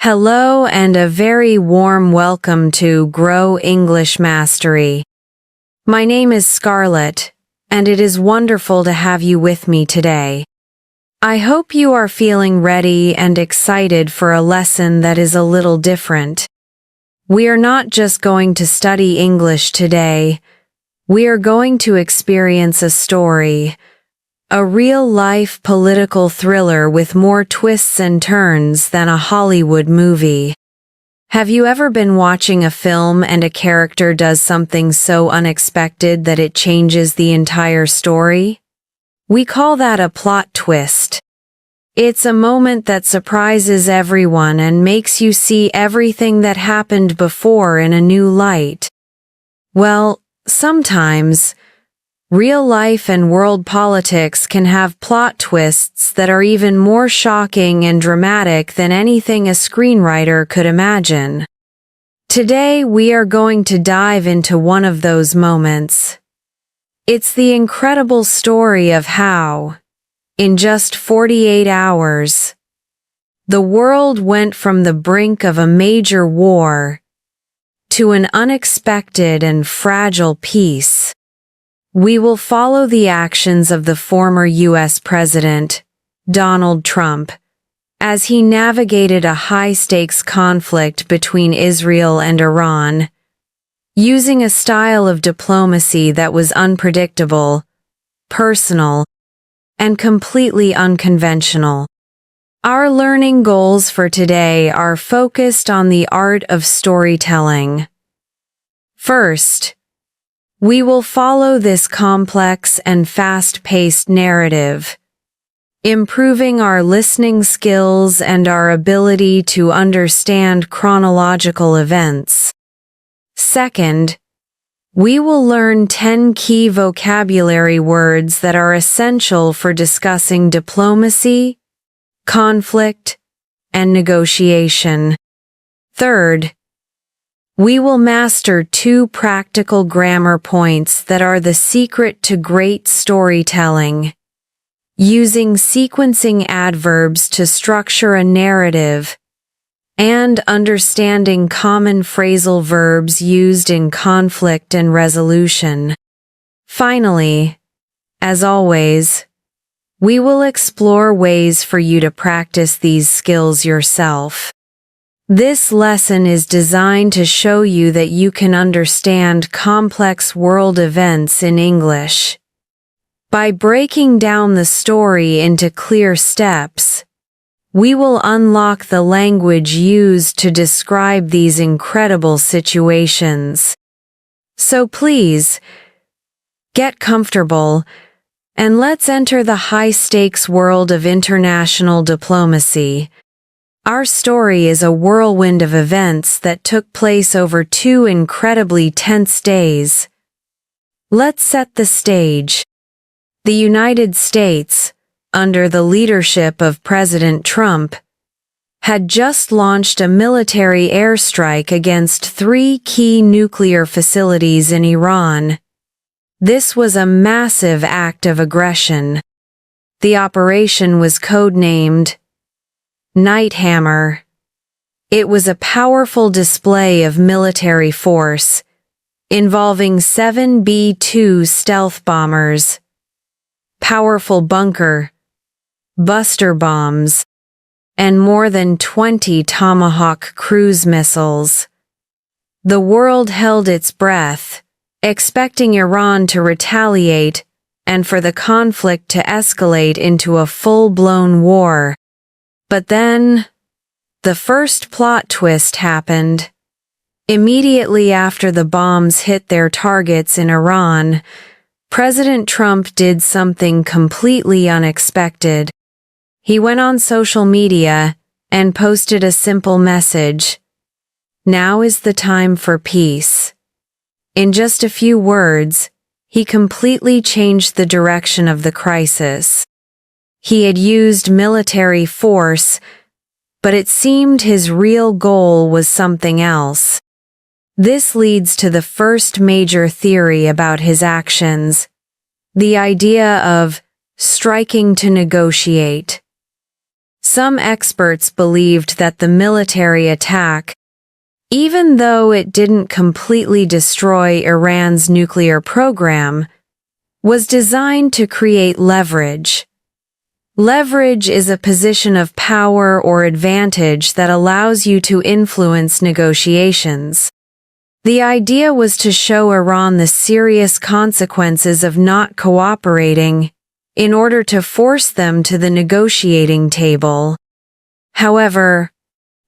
Hello and a very warm welcome to Grow English Mastery. My name is Scarlett, and it is wonderful to have you with me today. I hope you are feeling ready and excited for a lesson that is a little different. We are not just going to study English today. We are going to experience a story, a real-life political thriller with more twists and turns than a Hollywood movie. Have you ever been watching a film and a character does something so unexpected that it changes the entire story? We call that a plot twist. It's a moment that surprises everyone and makes you see everything that happened before in a new light. Well, sometimes real life and world politics can have plot twists that are even more shocking and dramatic than anything a screenwriter could imagine. Today we are going to dive into one of those moments. It's the incredible story of how, in just 48 hours, the world went from the brink of a major war to an unexpected and fragile peace. We will follow the actions of the former U.S. President, Donald Trump, as he navigated a high-stakes conflict between Israel and Iran, using a style of diplomacy that was unpredictable, personal, and completely unconventional. Our learning goals for today are focused on the art of storytelling. First, we will follow this complex and fast-paced narrative, improving our listening skills and our ability to understand chronological events. Second, we will learn 10 key vocabulary words that are essential for discussing diplomacy, conflict, and negotiation. Third, we will master 2 practical grammar points that are the secret to great storytelling, using sequencing adverbs to structure a narrative, and understanding common phrasal verbs used in conflict and resolution. Finally, as always, we will explore ways for you to practice these skills yourself. This lesson is designed to show you that you can understand complex world events in English. By breaking down the story into clear steps, we will unlock the language used to describe these incredible situations. So please, get comfortable, and let's enter the high-stakes world of international diplomacy. Our story is a whirlwind of events that took place over 2 incredibly tense days. Let's set the stage. The United States, under the leadership of President Trump, had just launched a military airstrike against 3 key nuclear facilities in Iran. This was a massive act of aggression. The operation was codenamed Nighthammer. It was a powerful display of military force, involving 7 B-2 stealth bombers, powerful bunker buster bombs, and more than 20 Tomahawk cruise missiles. The world held its breath, expecting Iran to retaliate and for the conflict to escalate into a full-blown war. But then, the first plot twist happened. Immediately after the bombs hit their targets in Iran, President Trump did something completely unexpected. He went on social media and posted a simple message: "Now is the time for peace." In just a few words, he completely changed the direction of the crisis. He had used military force, but it seemed his real goal was something else. This leads to the first major theory about his actions, the idea of striking to negotiate. Some experts believed that the military attack, even though it didn't completely destroy Iran's nuclear program, was designed to create leverage. Leverage is a position of power or advantage that allows you to influence negotiations. The idea was to show Iran the serious consequences of not cooperating in order to force them to the negotiating table. However,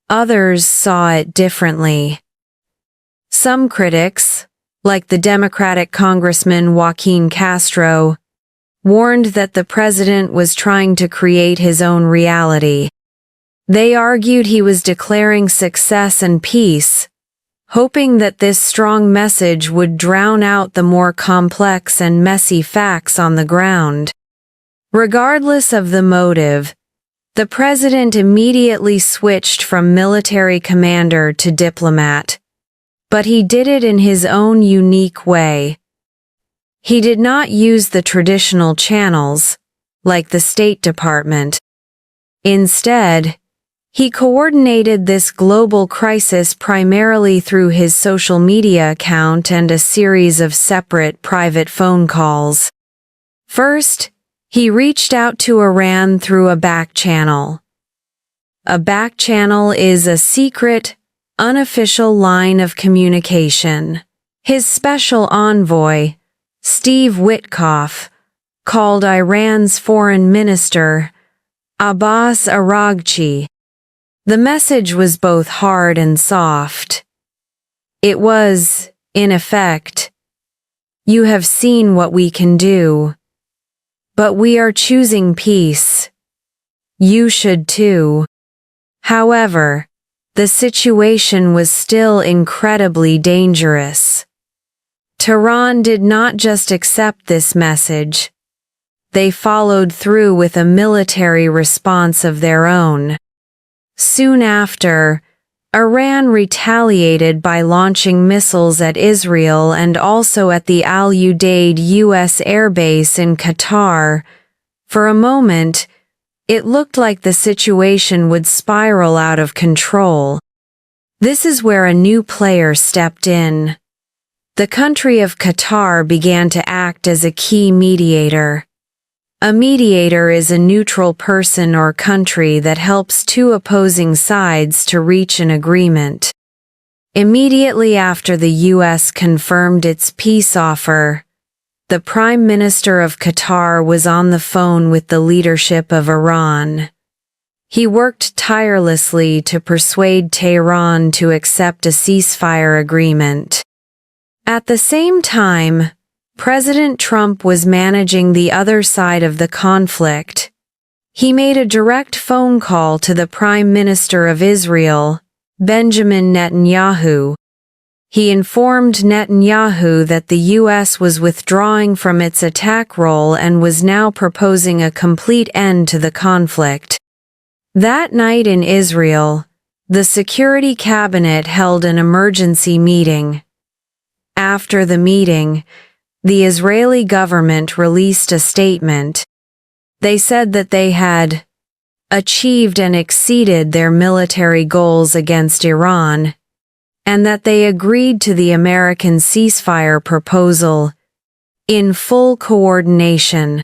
others saw it differently. Some critics, like the Democratic Congressman Joaquin Castro, warned that the president was trying to create his own reality. They argued he was declaring success and peace, hoping that this strong message would drown out the more complex and messy facts on the ground. Regardless of the motive, the president immediately switched from military commander to diplomat, but he did it in his own unique way. He did not use the traditional channels, like the State Department. Instead, he coordinated this global crisis primarily through his social media account and a series of separate private phone calls. First, he reached out to Iran through a back channel. A back channel is a secret, unofficial line of communication. His special envoy, Steve Witkoff, called Iran's foreign minister, Abbas Araghchi. The message was both hard and soft. It was, in effect, "You have seen what we can do. But we are choosing peace. You should too." However, the situation was still incredibly dangerous. Tehran did not just accept this message. They followed through with a military response of their own. Soon after, Iran retaliated by launching missiles at Israel and also at the Al Udeid U.S. airbase in Qatar. For a moment, it looked like the situation would spiral out of control. This is where a new player stepped in. The country of Qatar began to act as a key mediator. A mediator is a neutral person or country that helps two opposing sides to reach an agreement. Immediately after the U.S. confirmed its peace offer, the Prime Minister of Qatar was on the phone with the leadership of Iran. He worked tirelessly to persuade Tehran to accept a ceasefire agreement. At the same time, President Trump was managing the other side of the conflict. He made a direct phone call to the Prime Minister of Israel, Benjamin Netanyahu. He informed Netanyahu that the U.S. was withdrawing from its attack role and was now proposing a complete end to the conflict. That night in Israel, the Security Cabinet held an emergency meeting. After the meeting, the Israeli government released a statement. They said that they had achieved and exceeded their military goals against Iran, and that they agreed to the American ceasefire proposal in full coordination.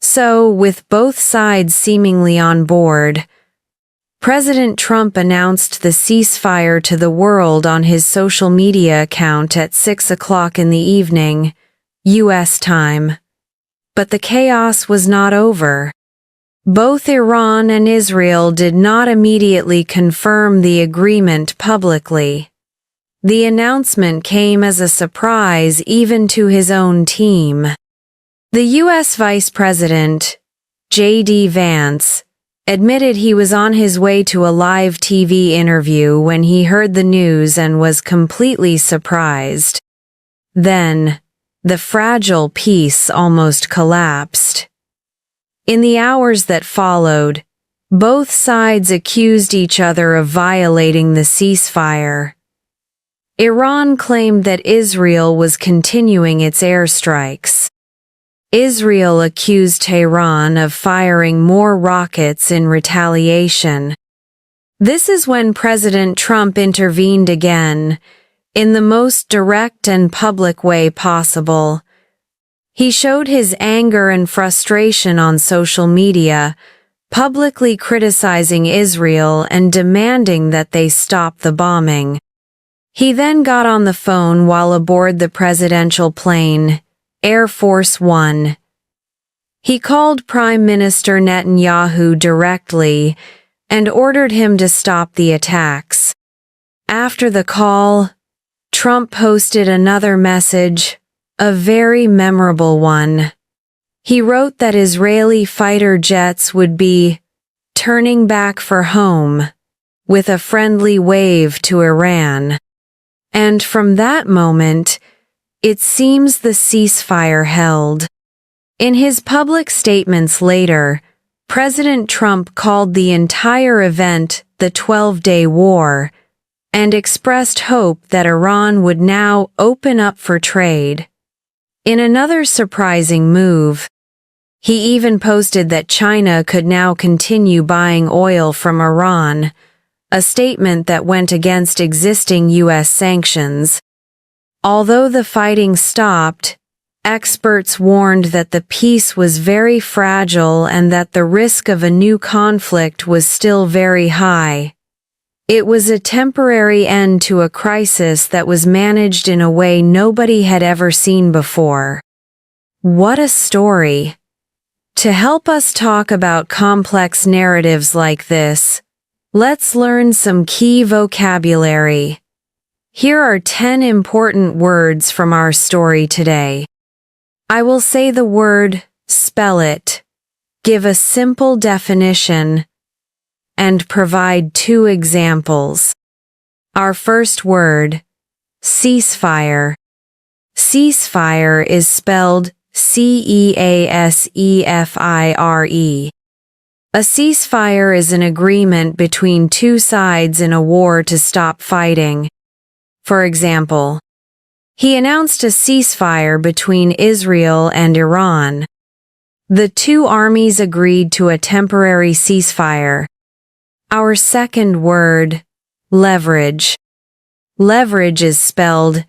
So, with both sides seemingly on board, President Trump announced the ceasefire to the world on his social media account at 6 o'clock in the evening, U.S. time. But the chaos was not over. Both Iran and Israel did not immediately confirm the agreement publicly. The announcement came as a surprise even to his own team. The U.S. Vice President, J.D. Vance, admitted he was on his way to a live TV interview when he heard the news and was completely surprised. Then, the fragile peace almost collapsed. In the hours that followed, both sides accused each other of violating the ceasefire. Iran claimed that Israel was continuing its airstrikes. Israel accused Tehran of firing more rockets in retaliation. This is when President Trump intervened again, in the most direct and public way possible. He showed his anger and frustration on social media, publicly criticizing Israel and demanding that they stop the bombing. He then got on the phone while aboard the presidential plane, Air Force One. He called Prime Minister Netanyahu directly and ordered him to stop the attacks. After the call, Trump posted another message, a very memorable one. He wrote that Israeli fighter jets would be turning back for home, with a friendly wave to Iran. And from that moment, it seems the ceasefire held. In his public statements later, President Trump called the entire event the 12-day war and expressed hope that Iran would now open up for trade. In another surprising move, he even posted that China could now continue buying oil from Iran, a statement that went against existing U.S. sanctions. Although the fighting stopped, experts warned that the peace was very fragile and that the risk of a new conflict was still very high. It was a temporary end to a crisis that was managed in a way nobody had ever seen before. What a story! To help us talk about complex narratives like this, let's learn some key vocabulary. Here are 10 important words from our story today. I will say the word, spell it, give a simple definition, and provide 2 examples. Our first word, ceasefire. Ceasefire is spelled C-E-A-S-E-F-I-R-E. A ceasefire is an agreement between 2 sides in a war to stop fighting. For example, he announced a ceasefire between Israel and Iran. The 2 armies agreed to a temporary ceasefire. Our second word, leverage. Leverage is spelled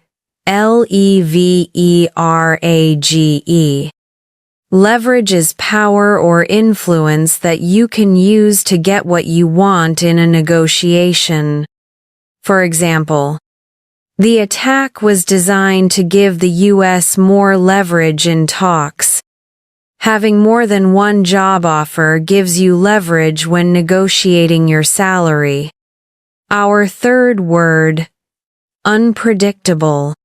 L-E-V-E-R-A-G-E. Leverage is power or influence that you can use to get what you want in a negotiation. For example, the attack was designed to give the U.S. more leverage in talks. Having more than one job offer gives you leverage when negotiating your salary. Our third word, unpredictable.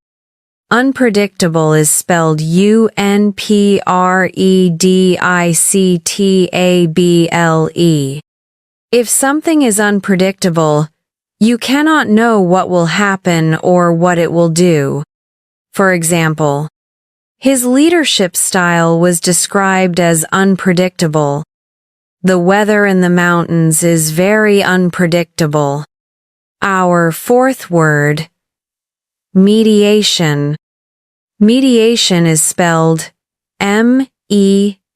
Unpredictable is spelled U-N-P-R-E-D-I-C-T-A-B-L-E. If something is unpredictable, you cannot know what will happen or what it will do. For example, his leadership style was described as unpredictable. The weather in the mountains is very unpredictable. Our fourth word, mediation. Mediation is spelled M-E-D-I-A-T-I-O-N.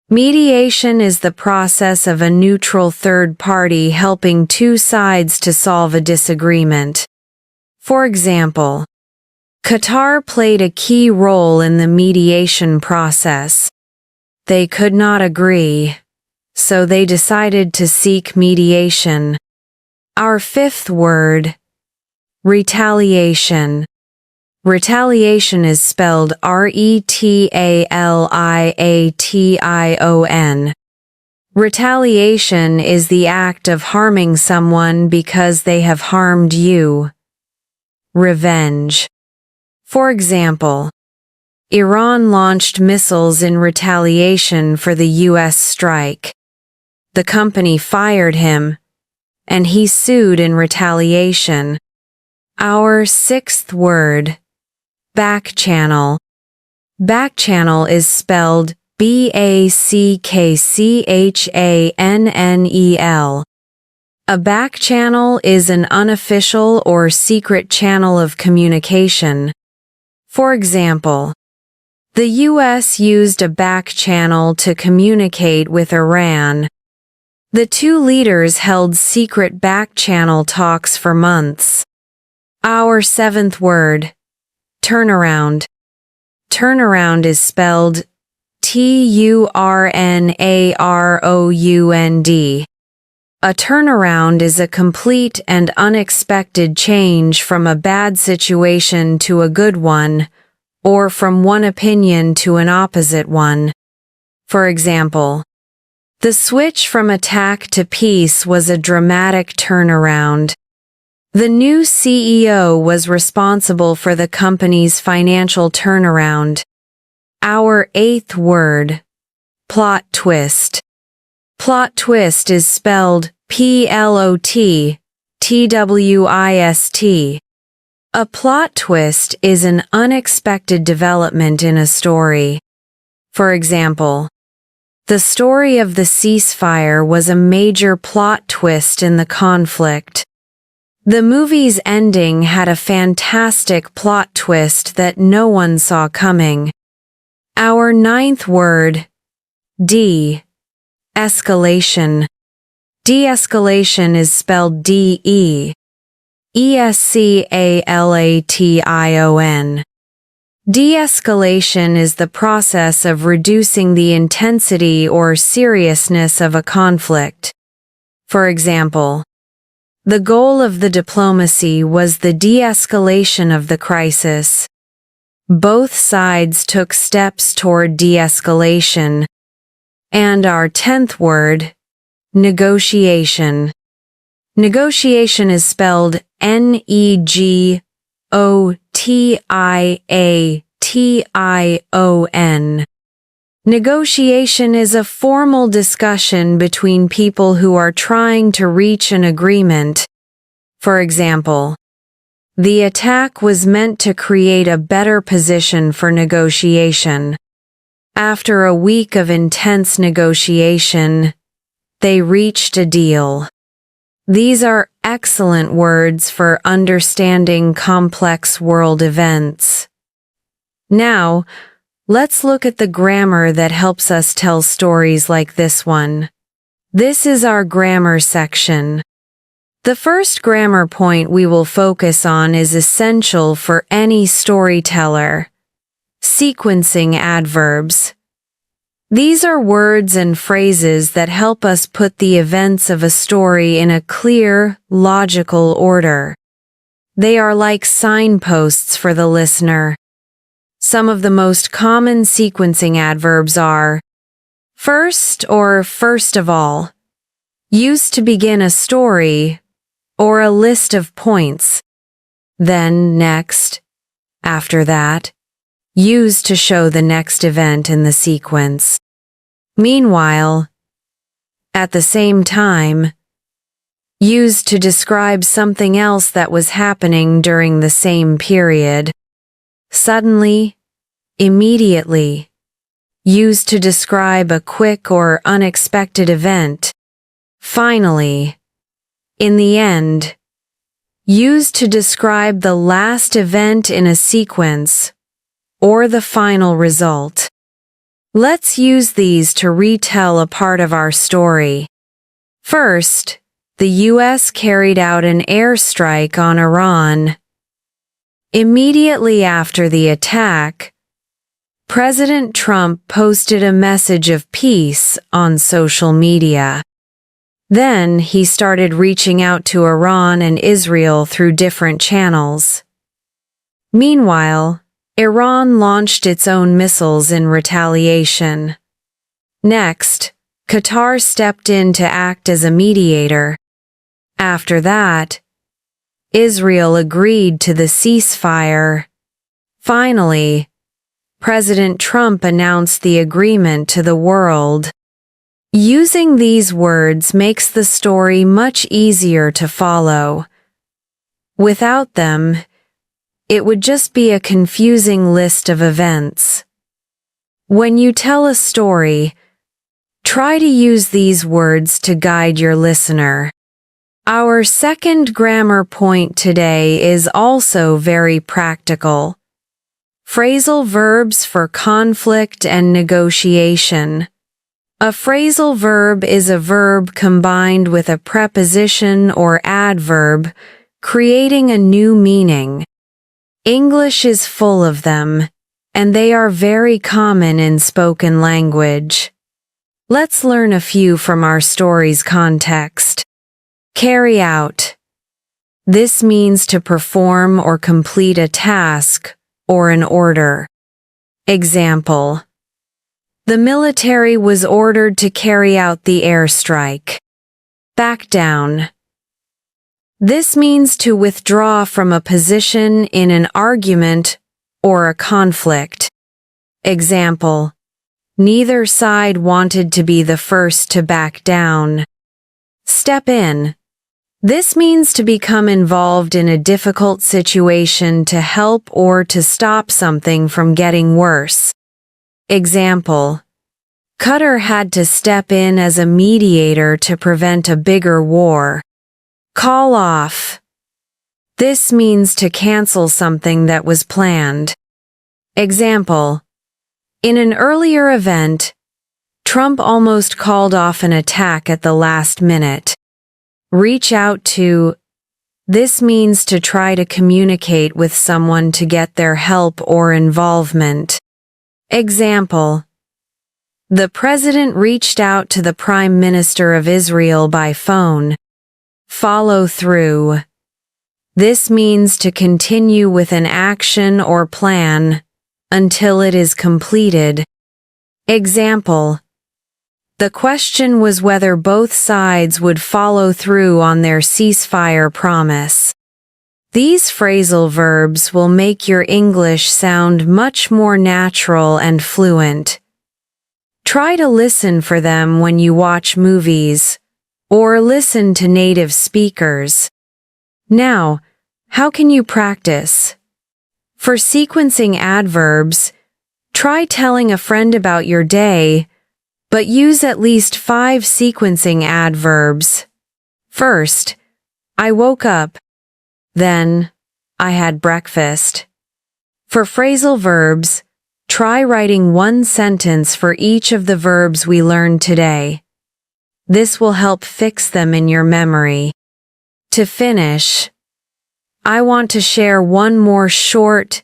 Mediation is the process of a neutral third party helping 2 sides to solve a disagreement. For example, Qatar played a key role in the mediation process. They could not agree, so they decided to seek mediation. Our fifth word, retaliation. Retaliation is spelled R-E-T-A-L-I-A-T-I-O-N. Retaliation is the act of harming someone because they have harmed you. Revenge. For example, Iran launched missiles in retaliation for the U.S. strike. The company fired him, and he sued in retaliation. Our sixth word, backchannel. Backchannel is spelled B-A-C-K-C-H-A-N-N-E-L. A backchannel is an unofficial or secret channel of communication. For example, the U.S. used a back channel to communicate with Iran. The two leaders held secret back channel talks for months. Our seventh word, turnaround. Turnaround is spelled T-U-R-N-A-R-O-U-N-D. A turnaround is a complete and unexpected change from a bad situation to a good one, or from one opinion to an opposite one. For example, the switch from attack to peace was a dramatic turnaround. The new CEO was responsible for the company's financial turnaround. Our eighth word, plot twist. Plot twist is spelled P-L-O-T-T-W-I-S-T. A plot twist is an unexpected development in a story. For example, the story of the ceasefire was a major plot twist in the conflict. The movie's ending had a fantastic plot twist that no one saw coming. Our ninth word, de-escalation. De-escalation is spelled D-E-escalation. De-escalation is the process of reducing the intensity or seriousness of a conflict. For example, the goal of the diplomacy was the de-escalation of the crisis. Both sides took steps toward de-escalation. And our 10th word, negotiation. Negotiation is spelled N-E-G-O-T-I-A-T-I-O-N. Negotiation is a formal discussion between people who are trying to reach an agreement. For example, the attack was meant to create a better position for negotiation. After a week of intense negotiation, they reached a deal. These are excellent words for understanding complex world events. Now, let's look at the grammar that helps us tell stories like this one. This is our grammar section. The first grammar point we will focus on is essential for any storyteller. Sequencing adverbs. These are words and phrases that help us put the events of a story in a clear, logical order. They are like signposts for the listener. Some of the most common sequencing adverbs are first or first of all, used to begin a story or a list of points, then next, after that, used to show the next event in the sequence. Meanwhile, at the same time, used to describe something else that was happening during the same period. Suddenly, immediately, used to describe a quick or unexpected event. Finally, in the end, used to describe the last event in a sequence, or the final result. Let's use these to retell a part of our story. First, the U.S. carried out an airstrike on Iran. Immediately after the attack, President Trump posted a message of peace on social media. Then he started reaching out to Iran and Israel through different channels. Meanwhile, Iran launched its own missiles in retaliation. Next, Qatar stepped in to act as a mediator. After that, Israel agreed to the ceasefire. Finally, President Trump announced the agreement to the world. Using these words makes the story much easier to follow. Without them, it would just be a confusing list of events. When you tell a story, try to use these words to guide your listener. Our second grammar point today is also very practical. Phrasal verbs for conflict and negotiation. A phrasal verb is a verb combined with a preposition or adverb, creating a new meaning. English is full of them, and they are very common in spoken language. Let's learn a few from our story's context. Carry out. This means to perform or complete a task or an order. Example: the military was ordered to carry out the airstrike. Back down. This means to withdraw from a position in an argument or a conflict. Example: neither side wanted to be the first to back down. Step in. This means to become involved in a difficult situation to help or to stop something from getting worse. Example: Qatar had to step in as a mediator to prevent a bigger war. Call off. This means to cancel something that was planned. Example: in an earlier event, Trump almost called off an attack at the last minute. Reach out to. This means to try to communicate with someone to get their help or involvement. Example: the president reached out to the Prime Minister of Israel by phone. Follow through. This means to continue with an action or plan until it is completed. Example: the question was whether both sides would follow through on their ceasefire promise. These phrasal verbs will make your English sound much more natural and fluent. Try to listen for them when you watch movies, or listen to native speakers. Now, how can you practice? For sequencing adverbs, try telling a friend about your day, but use at least 5 sequencing adverbs. First, I woke up. Then, I had breakfast. For phrasal verbs, try writing 1 sentence for each of the verbs we learned today. This will help fix them in your memory. To finish, I want to share one more short,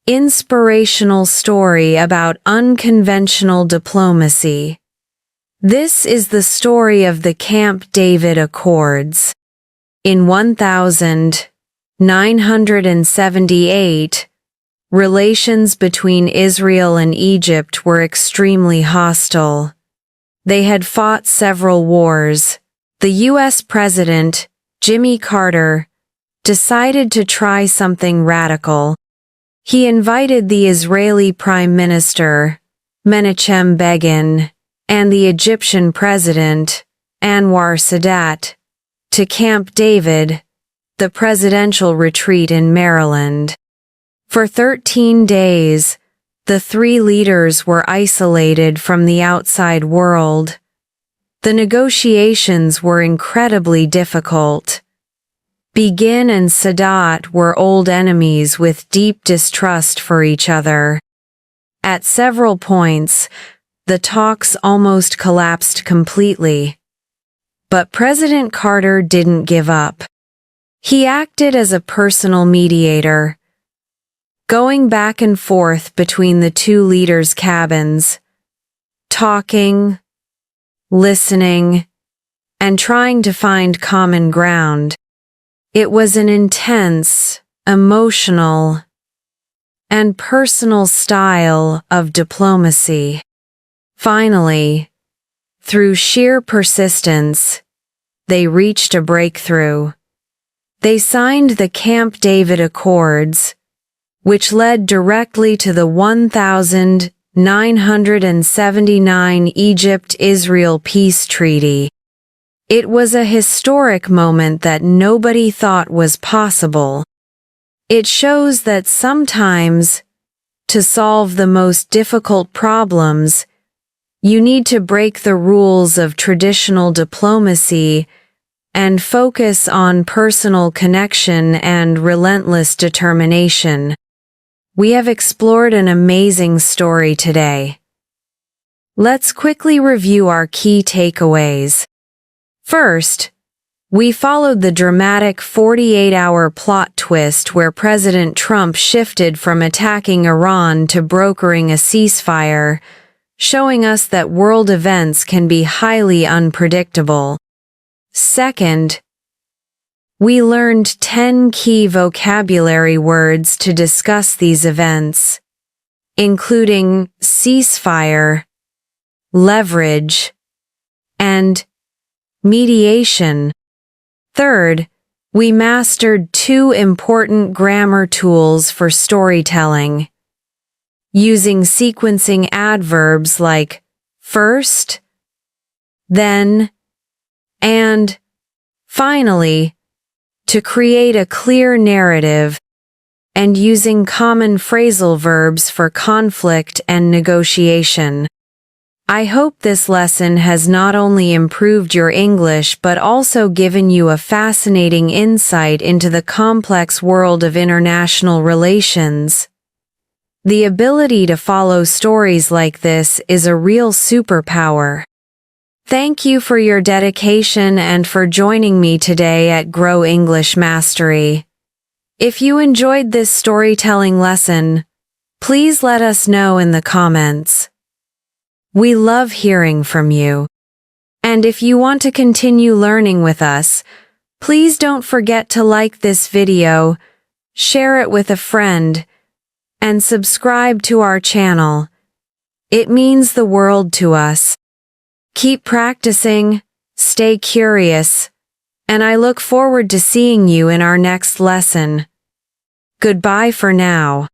inspirational story about unconventional diplomacy. This is the story of the Camp David Accords. In 1978, relations between Israel and Egypt were extremely hostile. They had fought several wars. The U.S. President, Jimmy Carter, decided to try something radical. He invited the Israeli Prime Minister, Menachem Begin, and the Egyptian President, Anwar Sadat, to Camp David, the presidential retreat in Maryland. For 13 days, the 3 leaders were isolated from the outside world. The negotiations were incredibly difficult. Begin and Sadat were old enemies with deep distrust for each other. At several points, the talks almost collapsed completely. But President Carter didn't give up. He acted as a personal mediator, going back and forth between the 2 leaders' cabins, talking, listening, and trying to find common ground. It was an intense, emotional, and personal style of diplomacy. Finally, through sheer persistence, they reached a breakthrough. They signed the Camp David Accords, which led directly to the 1979 Egypt-Israel peace treaty. It was a historic moment that nobody thought was possible. It shows that sometimes, to solve the most difficult problems, you need to break the rules of traditional diplomacy and focus on personal connection and relentless determination. We have explored an amazing story today. Let's quickly review our key takeaways. First, we followed the dramatic 48-hour plot twist where President Trump shifted from attacking Iran to brokering a ceasefire, showing us that world events can be highly unpredictable. Second, we learned 10 key vocabulary words to discuss these events, including ceasefire, leverage, and mediation. Third, we mastered 2 important grammar tools for storytelling, using sequencing adverbs like first, then, and finally, to create a clear narrative, and using common phrasal verbs for conflict and negotiation. I hope this lesson has not only improved your English but also given you a fascinating insight into the complex world of international relations. The ability to follow stories like this is a real superpower. Thank you for your dedication and for joining me today at Grow English Mastery. If you enjoyed this storytelling lesson, please let us know in the comments. We love hearing from you. And if you want to continue learning with us, please don't forget to like this video, share it with a friend, and subscribe to our channel. It means the world to us. Keep practicing, stay curious, and I look forward to seeing you in our next lesson. Goodbye for now.